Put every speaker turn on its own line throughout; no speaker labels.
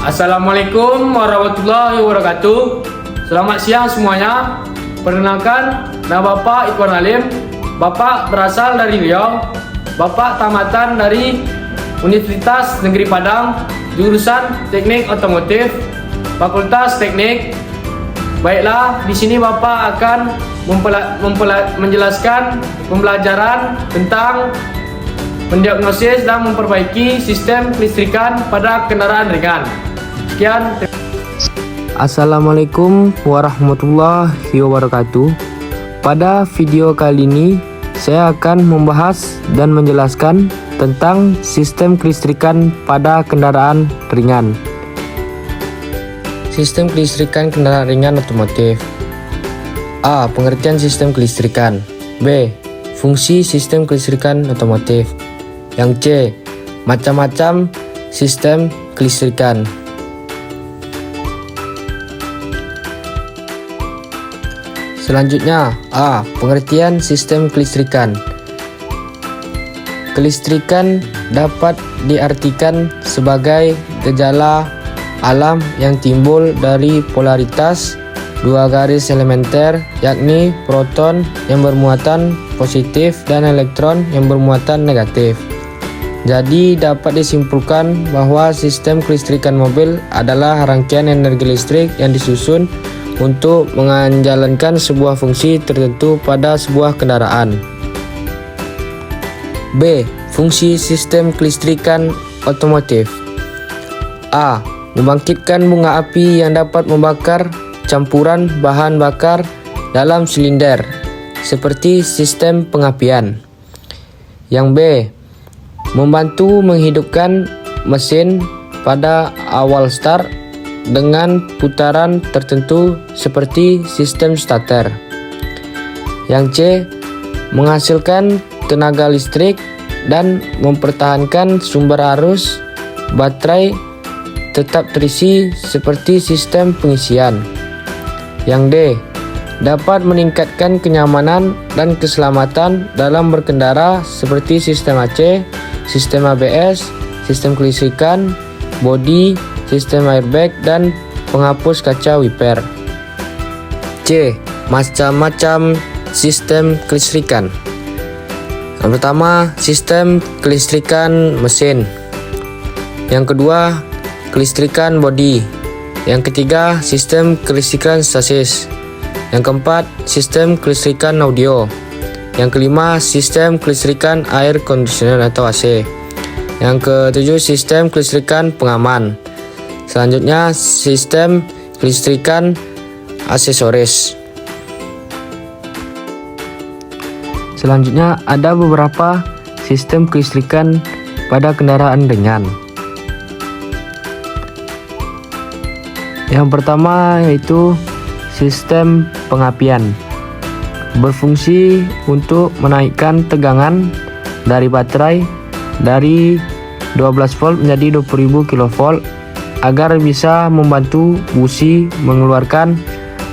Assalamualaikum warahmatullahi wabarakatuh. Selamat siang semuanya. Perkenalkan, nama Bapak Ikhwan Halim. Bapak berasal dari Riau. Bapak tamatan dari Universitas Negeri Padang, jurusan Teknik Otomotif, Fakultas Teknik. Baiklah, di sini Bapak akan menjelaskan pembelajaran tentang mendiagnosis dan memperbaiki sistem kelistrikan pada kendaraan ringan. Sekian.
Assalamualaikum warahmatullahi wabarakatuh. Pada video kali ini saya akan membahas dan menjelaskan tentang sistem kelistrikan pada kendaraan ringan. Sistem kelistrikan kendaraan ringan otomotif. A. Pengertian sistem kelistrikan. B. Fungsi sistem kelistrikan otomotif. Yang C. Macam-macam sistem kelistrikan. Selanjutnya, A. Pengertian sistem kelistrikan. Kelistrikan dapat diartikan sebagai gejala alam yang timbul dari polaritas dua garis elementer, yakni proton yang bermuatan positif dan elektron yang bermuatan negatif. Jadi dapat disimpulkan bahwa sistem kelistrikan mobil adalah rangkaian energi listrik yang disusun untuk menjalankan sebuah fungsi tertentu pada sebuah kendaraan. B. Fungsi sistem kelistrikan otomotif. A. Membangkitkan bunga api yang dapat membakar campuran bahan bakar dalam silinder, seperti sistem pengapian. Yang B. Membantu menghidupkan mesin pada awal start dengan putaran tertentu seperti sistem starter. Yang C. Menghasilkan tenaga listrik dan mempertahankan sumber arus baterai tetap terisi seperti sistem pengisian. Yang D. Dapat meningkatkan kenyamanan dan keselamatan dalam berkendara seperti sistem AC, sistem ABS, sistem kelistrikan, bodi, sistem airbag, dan penghapus kaca wiper. C. Macam-macam sistem kelistrikan. Yang pertama, sistem kelistrikan mesin. Yang kedua, kelistrikan bodi. Yang ketiga, sistem kelistrikan sasis. Yang keempat, sistem kelistrikan audio. Yang kelima, sistem kelistrikan air conditioner atau AC. Yang ketujuh, sistem kelistrikan pengaman. Selanjutnya, sistem kelistrikan aksesoris. Selanjutnya, ada beberapa sistem kelistrikan pada kendaraan ringan. Yang pertama yaitu sistem pengapian. Berfungsi untuk menaikkan tegangan dari baterai dari 12 volt menjadi 20.000 kV agar bisa membantu busi mengeluarkan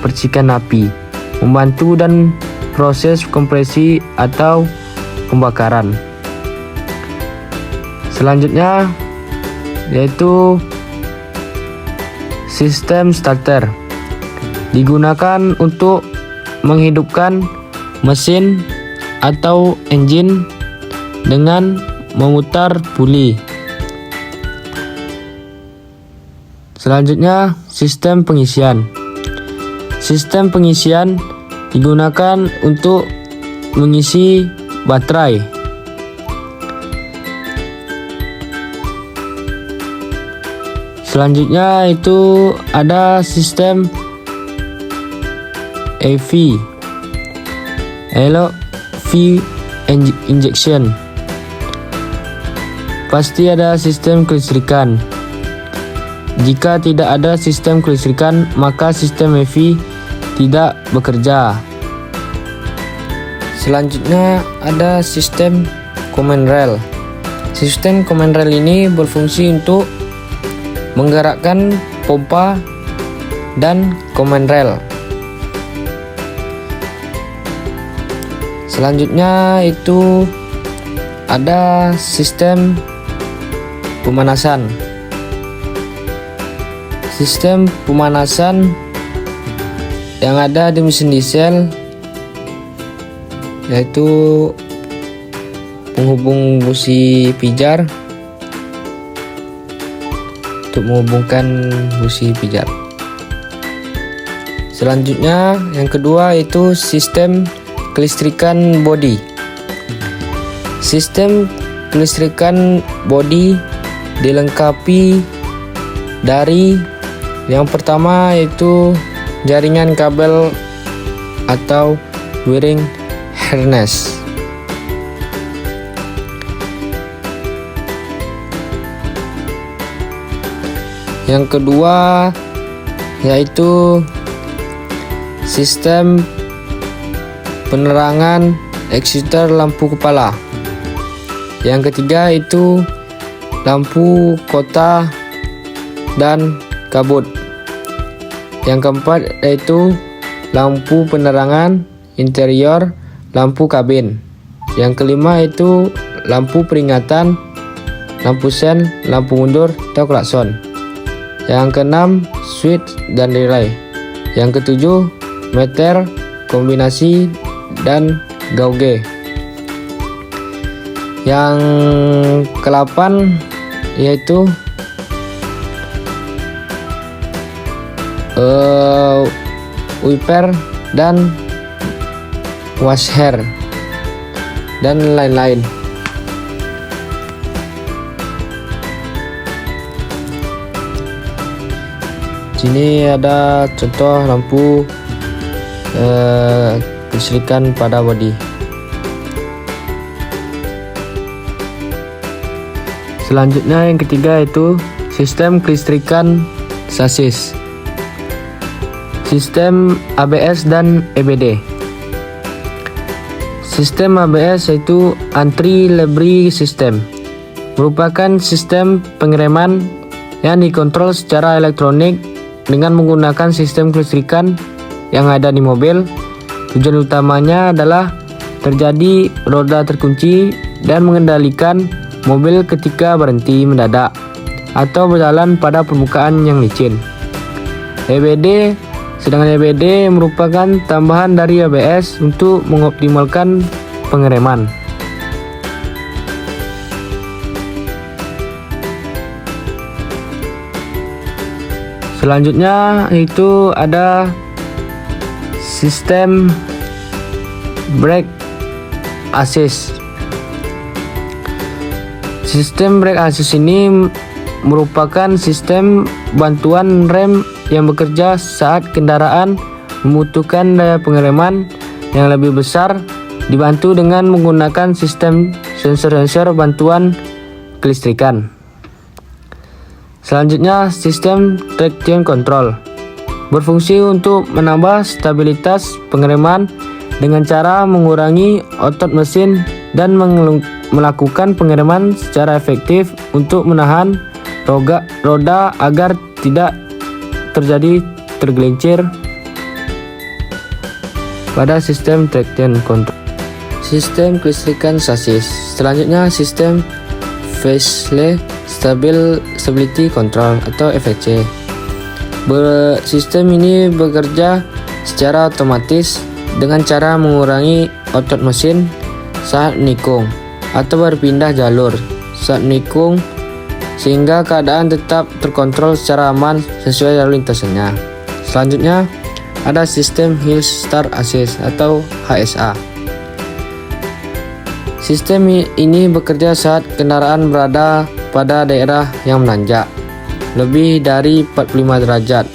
percikan api, membantu dan proses kompresi atau pembakaran. Selanjutnya yaitu sistem starter. Digunakan untuk menghidupkan mesin atau engine dengan memutar puli. Selanjutnya, sistem pengisian. Sistem pengisian digunakan untuk mengisi baterai. Selanjutnya itu ada sistem EV, injection. Pasti ada sistem kelistrikan. Jika tidak ada sistem kelistrikan, maka sistem EV tidak bekerja. Selanjutnya ada sistem command rail. Sistem command rail ini berfungsi untuk menggerakkan pompa dan command rail. Selanjutnya itu ada sistem pemanasan. Sistem pemanasan yang ada di mesin diesel yaitu penghubung busi pijar untuk menghubungkan busi pijar. Selanjutnya yang kedua yaitu sistem kelistrikan bodi. Sistem kelistrikan bodi dilengkapi dari yang pertama yaitu jaringan kabel atau wiring harness. Yang kedua yaitu sistem penerangan eksiter lampu kepala. Yang ketiga itu lampu kota dan kabut. Yang keempat yaitu lampu penerangan interior, lampu kabin. Yang kelima itu lampu peringatan, lampu sen, lampu mundur atau klakson. Yang keenam switch dan relay. Yang ketujuh meter, kombinasi dan gauge. Yang ke-8 yaitu wiper dan washer dan lain-lain. Sini ada contoh lampu kelistrikan pada bodi. Selanjutnya yang ketiga yaitu sistem kelistrikan sasis. Sistem ABS dan EBD. Sistem ABS yaitu anti-lebrih system, merupakan sistem pengereman yang dikontrol secara elektronik dengan menggunakan sistem kelistrikan yang ada di mobil. Tujuan utamanya adalah terjadi roda terkunci dan mengendalikan mobil ketika berhenti mendadak atau berjalan pada permukaan yang licin. Sedangkan EBD merupakan tambahan dari ABS untuk mengoptimalkan pengereman. Selanjutnya itu ada sistem brake assist. Sistem brake assist ini merupakan sistem bantuan rem yang bekerja saat kendaraan membutuhkan daya pengereman yang lebih besar, dibantu dengan menggunakan sistem sensor-sensor bantuan kelistrikan. Selanjutnya sistem traction control berfungsi untuk menambah stabilitas pengereman dengan cara mengurangi otot mesin dan melakukan pengereman secara efektif untuk menahan roda agar tidak terjadi tergelincir pada sistem traction control. Sistem kelistrikan sasis. Selanjutnya sistem Vehicle Stability Control atau FSC. Sistem ini bekerja secara otomatis dengan cara mengurangi otot mesin saat menikung atau berpindah jalur saat menikung, sehingga keadaan tetap terkontrol secara aman sesuai jalur lintasannya. Selanjutnya ada sistem Hill Start Assist atau HSA. Sistem ini bekerja saat kendaraan berada pada daerah yang menanjak lebih dari 45 derajat.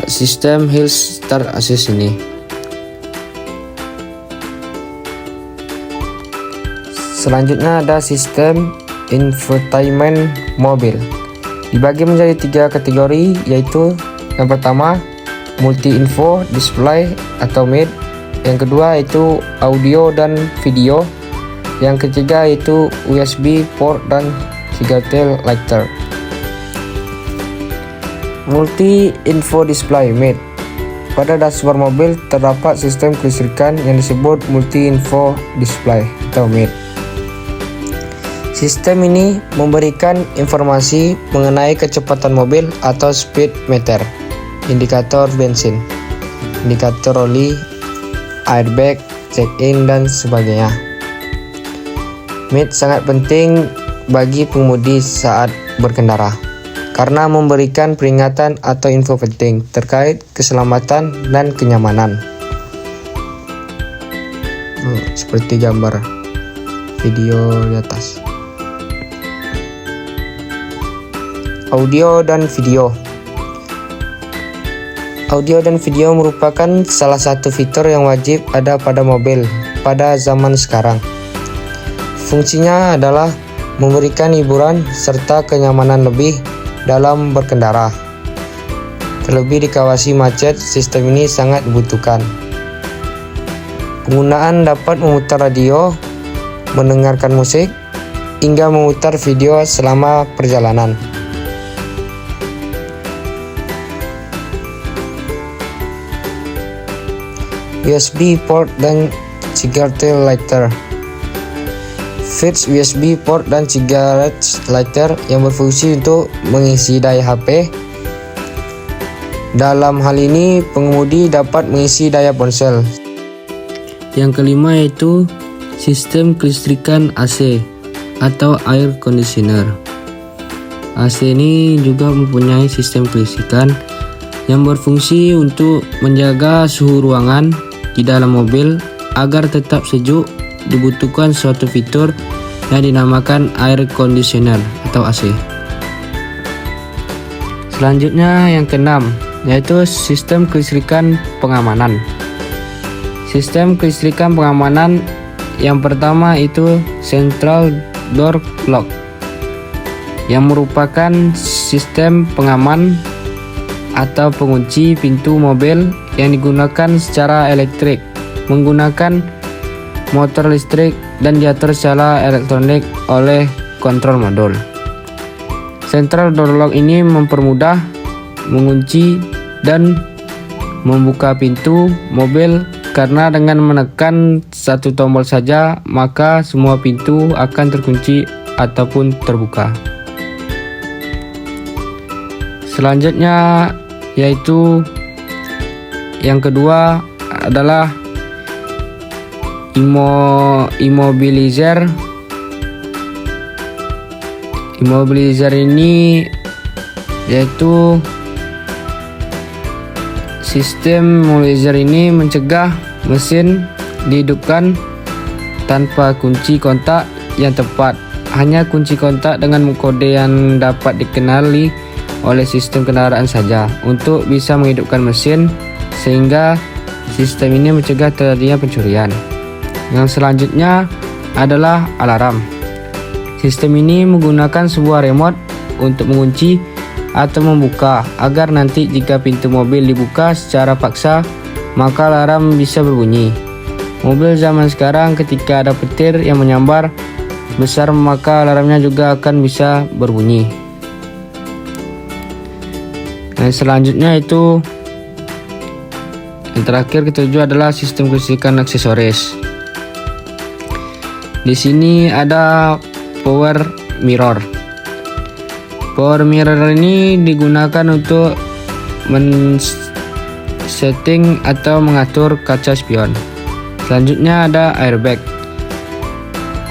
Sistem Hill Start Assist ini. Selanjutnya ada sistem infotainment mobil. Dibagi menjadi 3 kategori, yaitu yang pertama multi info display atau MID, yang kedua yaitu audio dan video, yang ketiga yaitu USB port dan Signal lighter. Multi info display MID. Pada dashboard mobil terdapat sistem kelistrikan yang disebut multi info display atau MID. Sistem ini memberikan informasi mengenai kecepatan mobil atau speed meter, indikator bensin, indikator oli, airbag, check-in, dan sebagainya. MID sangat penting bagi pengemudi saat berkendara karena memberikan peringatan atau info penting terkait keselamatan dan kenyamanan. Seperti gambar video di atas. Audio dan video. Audio dan video merupakan salah satu fitur yang wajib ada pada mobil pada zaman sekarang. Fungsinya adalah memberikan hiburan serta kenyamanan lebih dalam berkendara. Terlebih di kawasan macet, sistem ini sangat dibutuhkan. Penggunaan dapat memutar radio, mendengarkan musik, hingga memutar video selama perjalanan. USB port dan cigarette lighter. Fix USB port dan cigarette lighter yang berfungsi untuk mengisi daya HP. Dalam hal ini, pengemudi dapat mengisi daya ponsel. Yang kelima yaitu sistem kelistrikan AC atau air conditioner. AC ini juga mempunyai sistem kelistrikan yang berfungsi untuk menjaga suhu ruangan di dalam mobil agar tetap sejuk. Dibutuhkan suatu fitur yang dinamakan air conditioner atau AC. Selanjutnya yang keenam yaitu sistem kelistrikan pengamanan. Sistem kelistrikan pengamanan yang pertama itu central door lock, yang merupakan sistem pengaman atau pengunci pintu mobil yang digunakan secara elektrik menggunakan motor listrik dan diatur secara elektronik oleh kontrol modul. Central door lock ini mempermudah mengunci dan membuka pintu mobil karena dengan menekan satu tombol saja maka semua pintu akan terkunci ataupun terbuka. Selanjutnya yaitu yang kedua adalah immobilizer. Immobilizer ini yaitu sistem immobilizer ini mencegah mesin dihidupkan tanpa kunci kontak yang tepat. Hanya kunci kontak dengan kode yang dapat dikenali oleh sistem kendaraan saja untuk bisa menghidupkan mesin, sehingga sistem ini mencegah terjadinya pencurian. Yang selanjutnya adalah alarm. Sistem ini menggunakan sebuah remote untuk mengunci atau membuka agar nanti jika pintu mobil dibuka secara paksa maka alarm bisa berbunyi. Mobil zaman sekarang ketika ada petir yang menyambar besar maka alarmnya juga akan bisa berbunyi. Nah, selanjutnya itu yang terakhir ketujuh adalah sistem kelistrikan aksesoris. Di sini ada power mirror. Power mirror ini digunakan untuk setting atau mengatur kaca spion. Selanjutnya ada airbag.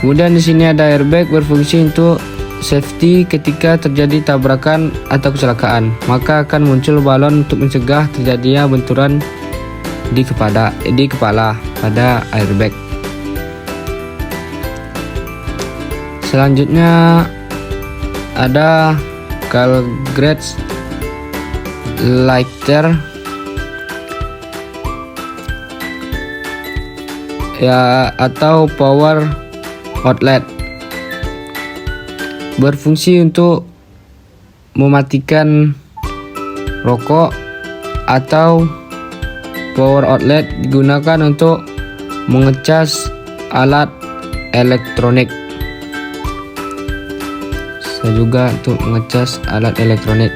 Kemudian di sini ada airbag berfungsi untuk safety ketika terjadi tabrakan atau kecelakaan. Maka akan muncul balon untuk mencegah terjadinya benturan di kepala pada airbag. Selanjutnya ada cigarette lighter ya atau power outlet, berfungsi untuk mematikan rokok, atau power outlet digunakan untuk mengecas alat elektronik. Juga untuk mengecas alat elektronik.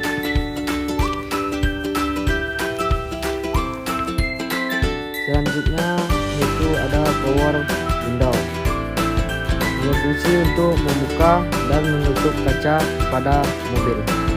Selanjutnya itu ada power window, berfungsi untuk untuk membuka dan menutup kaca pada mobil.